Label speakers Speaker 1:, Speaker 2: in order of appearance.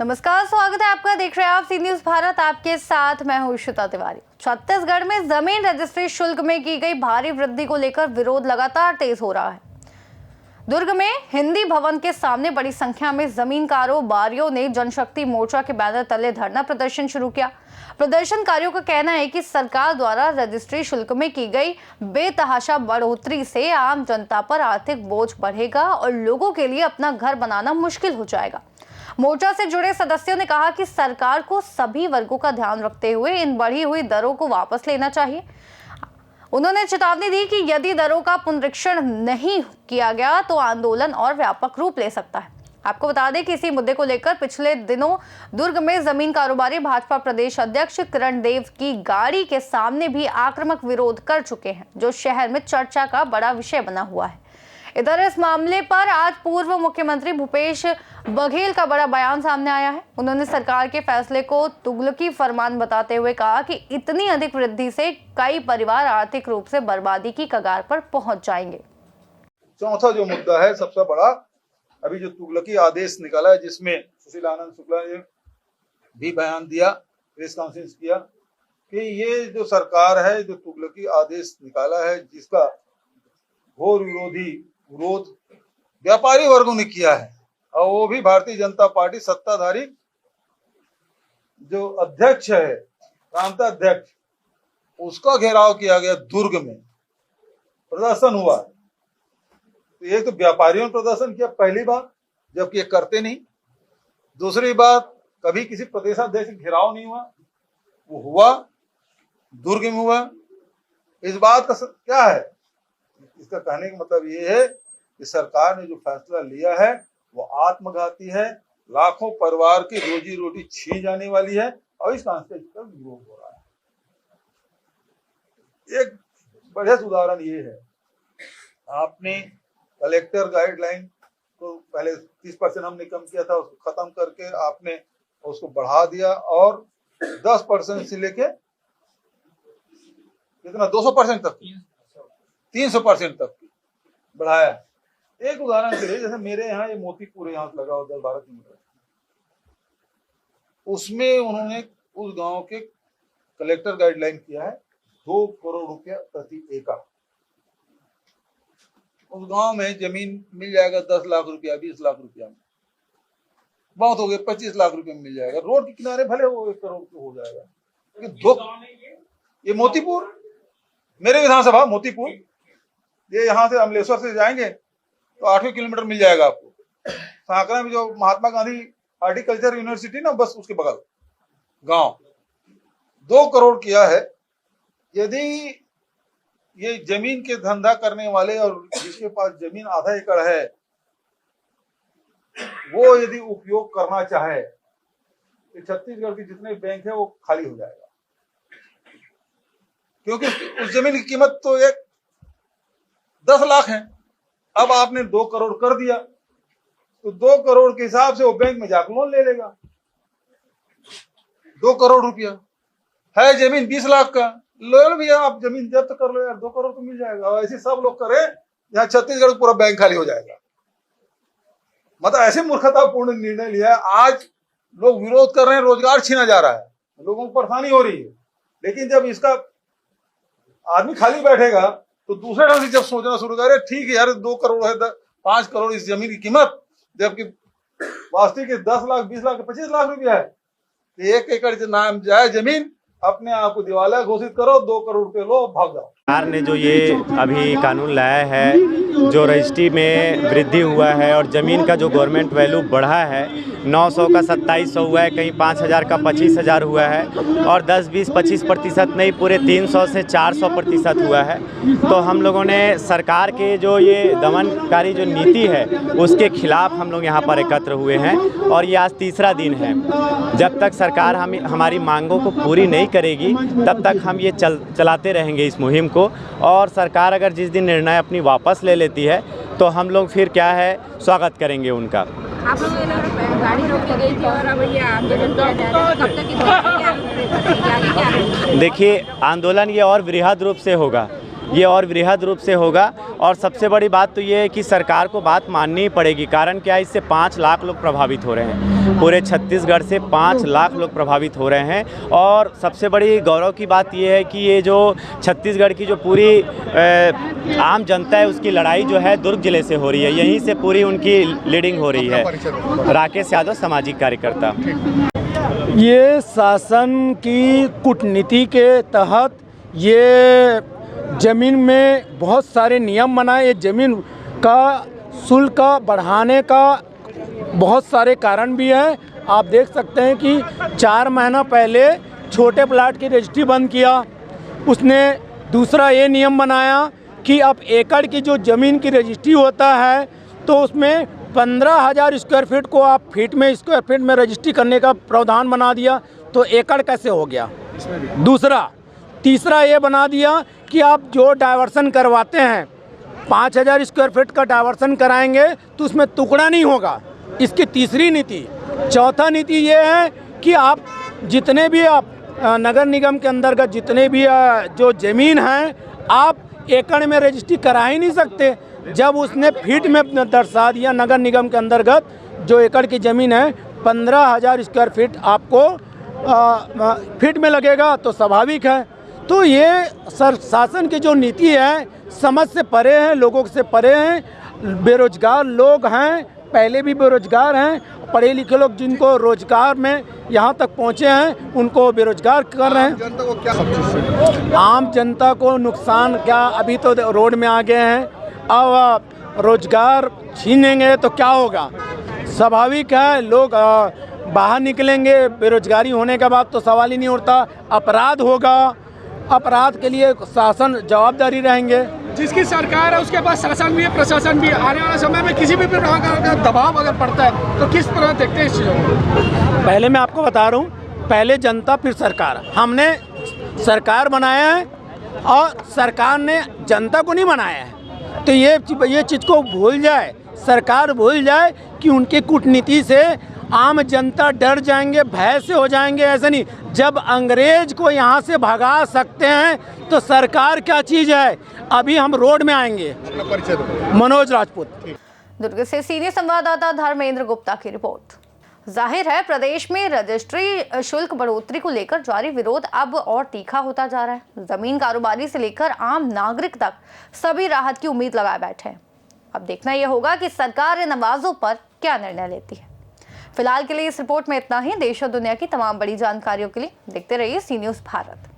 Speaker 1: नमस्कार, स्वागत है आपका। देख रहे हैं आप सी न्यूज भारत। आपके साथ मैं हूं श्वेता तिवारी। छत्तीसगढ़ में जमीन रजिस्ट्री शुल्क में की गई भारी वृद्धि को लेकर विरोध लगातार तेज हो रहा है। दुर्ग में हिंदी भवन के सामने बड़ी संख्या में जमीन कारोबारियों ने जनशक्ति मोर्चा के बैनर तले धरना प्रदर्शन शुरू किया। प्रदर्शनकारियों का कहना है कि सरकार द्वारा रजिस्ट्री शुल्क में की गई बेतहाशा बढ़ोतरी से आम जनता पर आर्थिक बोझ बढ़ेगा और लोगों के लिए अपना घर बनाना मुश्किल हो जाएगा। मोर्चा से जुड़े सदस्यों ने कहा कि सरकार को सभी वर्गों का ध्यान रखते हुए इन बढ़ी हुई दरों को वापस लेना चाहिए। उन्होंने चेतावनी दी कि यदि दरों का पुनरीक्षण नहीं किया गया तो आंदोलन और व्यापक रूप ले सकता है। आपको बता दें कि इसी मुद्दे को लेकर पिछले दिनों दुर्ग में जमीन कारोबारी भाजपा प्रदेश अध्यक्ष किरण देव की गाड़ी के सामने भी आक्रामक विरोध कर चुके हैं, जो शहर में चर्चा का बड़ा विषय बना हुआ है। इधर इस मामले पर आज पूर्व मुख्यमंत्री भूपेश बघेल का बड़ा बयान सामने आया है। उन्होंने सरकार के फैसले को तुगलकी फरमान बताते हुए कहा कि इतनी अधिक वृद्धि से कई परिवार आर्थिक रूप से बर्बादी की कगार पर पहुंच जाएंगे।
Speaker 2: चौथा जो मुद्दा है सबसे बड़ा, अभी जो तुगलकी आदेश निकाला है, जिसमें सुशील आनंद शुक्ला ने भी बयान दिया, प्रेस कॉन्फ्रेंस किया कि ये जो सरकार है जो तुगलकी आदेश निकाला है, जिसका घोर विरोध व्यापारी वर्गों ने किया है, और वो भी भारतीय जनता पार्टी सत्ताधारी जो अध्यक्ष है, प्रांत अध्यक्ष, उसका घेराव किया गया। दुर्ग में प्रदर्शन हुआ। तो एक तो व्यापारियों ने प्रदर्शन किया पहली बार, जबकि ये करते नहीं। दूसरी बात, कभी किसी प्रदेशाध्यक्ष घेराव नहीं हुआ, वो हुआ दुर्ग में हुआ। इस बात का क्या है, इसका कहने का मतलब ये है कि सरकार ने जो फैसला लिया है वो आत्मघाती है, लाखों परिवार की रोजी रोटी छीन जाने वाली है, और इस कॉन्स्टिट्यूशन का विरोध हो रहा है। एक बढ़िया उदाहरण ये है, आपने कलेक्टर गाइडलाइन को पहले 30% हमने कम किया था, उसको खत्म करके आपने उसको बढ़ा दिया और 10% से लेके कितना 200% तक, 300% तक बढ़ाया। एक उदाहरण के लिए, जैसे मेरे यहाँ ये मोतीपुर यहाँ लगा हुआ 10-12 किलोमीटर, उसमें उन्होंने उस गांव के कलेक्टर गाइडलाइन किया है 2 करोड़ रुपया प्रति एकड़। उस गांव में जमीन मिल जाएगा 10 लाख रुपया, 20 लाख रुपया में, बहुत हो गए 25 लाख रुपया में मिल जाएगा। रोड के किनारे भले वो 1 करोड़ हो जाएगा। ये मोतीपुर, मेरे विधानसभा मोतीपुर, ये यहाँ से अमलेश्वर से जाएंगे तो 8 किलोमीटर मिल जाएगा आपको। सांकरा में जो महात्मा गांधी हॉर्टिकल्चर यूनिवर्सिटी ना, बस उसके बगल गांव, 2 करोड़ किया है। यदि ये जमीन के धंधा करने वाले और जिसके पास जमीन आधा एकड़ है, वो यदि उपयोग करना चाहे तो छत्तीसगढ़ के जितने बैंक है वो खाली हो जाएगा, क्योंकि उस जमीन की कीमत तो 10 लाख है। अब आपने 2 करोड़ कर दिया तो 2 करोड़ के हिसाब से वो बैंक में जाकर लोन ले लेगा। 2 करोड़ रुपया है, जमीन 20 लाख का, लो भैया आप जमीन जब्त कर लो यार, 2 करोड़ तो मिल जाएगा। और ऐसे सब लोग करें, यहाँ छत्तीसगढ़ पूरा बैंक खाली हो जाएगा। मतलब ऐसे मूर्खतापूर्ण निर्णय लिया है। आज लोग विरोध कर रहे हैं, रोजगार छीना जा रहा है, लोगों को परेशानी हो रही है, लेकिन जब इसका आदमी खाली बैठेगा तो दूसरे ढंग से जब सोचना शुरू करे, ठीक है यार 2 करोड़ है, 5 करोड़ इस जमीन की कीमत, जबकि वास्तविक 10 लाख, 20 लाख, 25 लाख रुपया है। 1 एकड़ के नाम जाए जमीन, अपने आप को दिवालिया घोषित करो, 2 करोड़ रुपए लो, भाग जाओ।
Speaker 3: सरकार ने जो ये अभी कानून लाया है, जो रजिस्ट्री में वृद्धि हुआ है और ज़मीन का जो गवर्नमेंट वैल्यू बढ़ा है, 900 का 2700 हुआ है, कहीं 5000 का 25,000 हुआ है, और 10-20-25% नहीं, पूरे 300 से 400% हुआ है। तो हम लोगों ने सरकार के जो ये दमनकारी जो नीति है उसके खिलाफ हम लोग यहाँ पर एकत्र हुए हैं, और ये आज तीसरा दिन है। जब तक सरकार हमारी मांगों को पूरी नहीं करेगी तब तक हम ये चलाते रहेंगे इस मुहिम को। और सरकार अगर जिस दिन निर्णय अपनी वापस ले लेती है तो हम लोग फिर क्या है, स्वागत करेंगे उनका।
Speaker 4: आप लोग गाड़ी रोकी गई थी और अब ये आंदोलन किया जा रहा है, कब तक? देखिए, आंदोलन ये और वृहद रूप से होगा।
Speaker 3: ये और वृहद रूप से होगा। और सबसे बड़ी बात तो ये है कि सरकार को बात माननी ही पड़ेगी। कारण क्या है, इससे 5 लाख लोग प्रभावित हो रहे हैं। पूरे छत्तीसगढ़ से 5 लाख लोग प्रभावित हो रहे हैं। और सबसे बड़ी गौरव की बात ये है कि ये जो छत्तीसगढ़ की जो पूरी आम जनता है, उसकी लड़ाई जो है दुर्ग जिले से हो रही है। यहीं से पूरी उनकी लीडिंग हो रही है। राकेश यादव, सामाजिक कार्यकर्ता।
Speaker 5: ये शासन की कूटनीति के तहत ये ज़मीन में बहुत सारे नियम बनाए। ये ज़मीन का शुल्क बढ़ाने का बहुत सारे कारण भी हैं। आप देख सकते हैं कि 4 महीना पहले छोटे प्लाट की रजिस्ट्री बंद किया उसने। दूसरा ये नियम बनाया कि अब एकड़ की जो ज़मीन की रजिस्ट्री होता है तो उसमें 15,000 स्क्वायर फीट को आप स्क्वायर फीट में रजिस्ट्री करने का प्रावधान बना दिया। तो एकड़ कैसे हो गया? तीसरा ये बना दिया कि आप जो डाइवर्सन करवाते हैं 5,000 स्क्वायर फीट का डाइवर्सन कराएंगे तो उसमें टुकड़ा नहीं होगा। इसकी तीसरी नीति। चौथा नीति ये है कि आप जितने भी आप नगर निगम के अंतर्गत जितने भी जो ज़मीन हैं आप एकड़ में रजिस्ट्री करा ही नहीं सकते। जब उसने फीट में दर्शा दिया नगर निगम के अंतर्गत जो एकड़ की ज़मीन है 15,000 स्क्वायर फीट आपको फीट में लगेगा तो स्वाभाविक है। तो ये शासन की जो नीति है समझ से परे है, लोगों से परे हैं। बेरोजगार लोग हैं, पहले भी बेरोजगार हैं। पढ़े लिखे लोग जिनको रोजगार में यहाँ तक पहुँचे हैं उनको बेरोजगार कर रहे हैं।
Speaker 2: जनता को क्या
Speaker 5: आम जनता को नुकसान क्या? अभी तो रोड में आ गए हैं, अब रोजगार छीनेंगे तो क्या होगा? स्वाभाविक है, लोग बाहर निकलेंगे। बेरोजगारी होने के बाद तो सवाल ही नहीं उठता। अपराध होगा, अपराध के लिए शासन जवाबदारी रहेंगे।
Speaker 6: जिसकी सरकार है उसके पास शासन भी है, प्रशासन भी है। आने वाले समय में किसी भी प्रकार का दबाव अगर पड़ता है तो किस तरह देखते हैं इस चीज़ों को?
Speaker 5: पहले मैं आपको बता रहा हूँ, पहले जनता फिर सरकार। हमने सरकार बनाया है और सरकार ने जनता को नहीं बनाया है। तो ये चीज़ को भूल जाए, सरकार भूल जाए कि उनकी कूटनीति से आम जनता डर जाएंगे, भय से हो जाएंगे। ऐसा नहीं, जब अंग्रेज को यहाँ से भगा सकते हैं तो सरकार क्या चीज़ है? अभी हम रोड में आएंगे। मनोज राजपूत,
Speaker 1: दुर्ग से सीनियर संवाददाता धर्मेंद्र गुप्ता की रिपोर्ट। जाहिर है प्रदेश में रजिस्ट्री शुल्क बढ़ोतरी को लेकर जारी विरोध अब और तीखा होता जा रहा है। जमीन कारोबारी से लेकर आम नागरिक तक सभी राहत की उम्मीद लगाए बैठे हैं। अब देखना यह होगा कि सरकार इन आवाजों पर क्या निर्णय लेती है। फिलहाल के लिए इस रिपोर्ट में इतना ही। देश और दुनिया की तमाम बड़ी जानकारियों के लिए देखते रहिए सी न्यूज़ भारत।